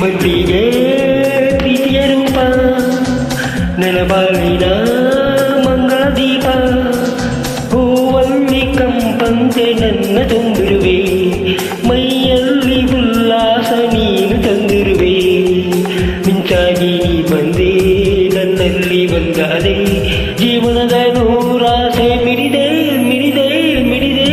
ಮಲ್ಲಿಗೆ ಪ್ರೀತಿಯ ರೂಪ ನನ್ನ ಬಾಳಿನ ಮಂಗಳ ದೀಪ ಹೂವಲ್ಲಿ ಕಂಪಂತೆ ನನ್ನ ತುಂಬಿರುವೆ ಮೈಯಲ್ಲಿ ಉಲ್ಲಾಸ ನೀನು ತಂದಿರುವೆ ಮಿಂಚಾಗಿ ಬಂದೆ ನನ್ನಲ್ಲಿ ಬಂದಾದೆ ಜೀವನದ ನೂರಾಸೆ ಮಿಡಿದೆ ಮಿಡಿದೆ ಮಿಡಿದೆ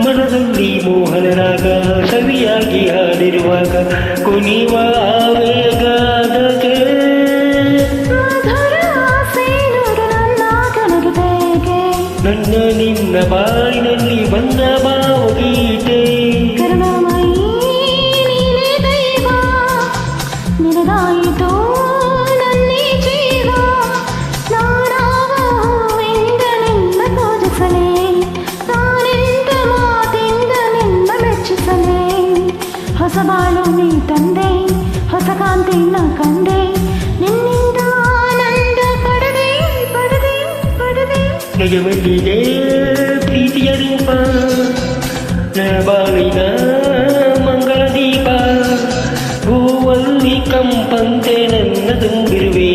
ಮನದಲ್ಲಿ ಮೋಹನರಾಗ ಸವಿಯಾಗಿ ಹಾಡಿರುವಾಗ ಕುಣಿವ ಆವೇಗದಕ್ಕೆ ನನ್ನ ನಿನ್ನ ಬಾಳಿನಲ್ಲಿ ಬಂದ ಭಾವಗೀತೆ ಹೊಸ ಬಾಳು ನೀ ತಂದೆ ಹೊಸ ಕಾಂತಿ ನ ಕಂಡೆ ನಿನ್ನಿಂದ ನಂದ ಪಡೆದೆ ಪಡೆದೆ ಪಡೆದೆ ನಿಜಮಲ್ಲಿಗೆ ಪ್ರೀತಿಯ ರೂಪ ನನ್ನ ಬಾಳಿನ ಮಂಗಳ ದೀಪ ಹೂವಲ್ಲಿ ಕಂಪಂತೆ ನನ್ನ ತುಂಬಿರುವೆ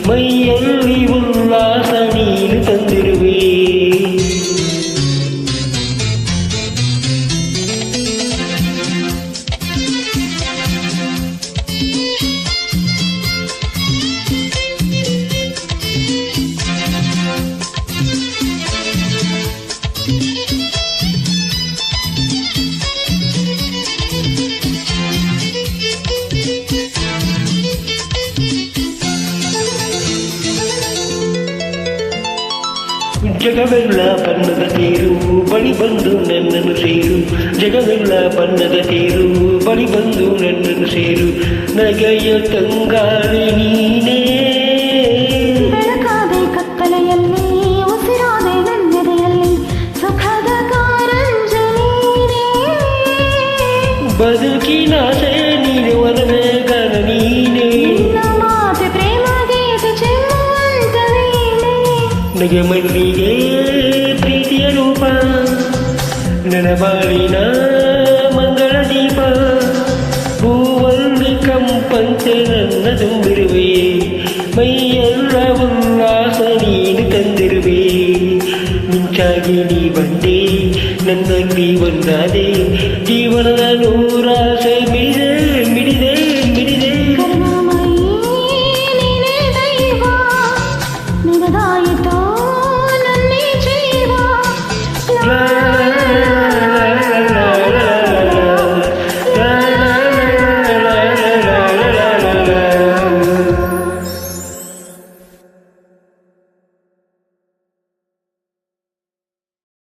ಮೈಯಲ್ಲಿ ಉಲ್ಲಾಸ ನೀನು ತಂದಿರುವೆ ಜಗವೆಲ್ಲ ಬಣ್ಣದ ತೇರು ಬಳಿ ಬಂದು ನನ್ನನ್ನು ಸೇರು ಜಗವೆಲ್ಲ ಬಣ್ಣದ ತೇರು ಬಳಿ ಬಂದು ನನ್ನನ್ನು ಸೇರು ನಗೆಯ ತಂಗಾಳಿ ನೀನೇ ಬೆಳಕಾದೆ ಕತ್ತಲೆಯಲ್ಲಿ ಉಸಿರಾದೆ ನನ್ನೆದೆಯಲ್ಲಿ ಸುಖದ ಕಾರಂಜನೀನೇ ಬದುಕಿನ ಆಸೆ ನೀನೆ ವನವೇಗನ ನೀನೇ ಮಾತೆ ಪ್ರೇಮ ಗೀತೆ ಚೆಮ್ಮುವಂತ ನೀನೇ ನಗೆ ಮಲ್ಲಿಗೆ ಪ್ರೀತಿಯ ರೂಪ ನನ್ನ ಬಾಳಿನ ಮಂಗಳ ದೀಪ ಹೂವಲ್ಲಿ ಕಂಪಂತೆ ನನ್ನ ತುಂಬಿರುವೆ ಮೈಯೆಲ್ಲ ಉಲ್ಲಾಸ ನೀನು ತಂದಿರುವೆ ಮಿಂಚಾಗಿ ನೀ ಬಂದೆ ನನ್ನಲ್ಲಿ ಒಂದಾದೆ ಜೀವನದ ನೂರ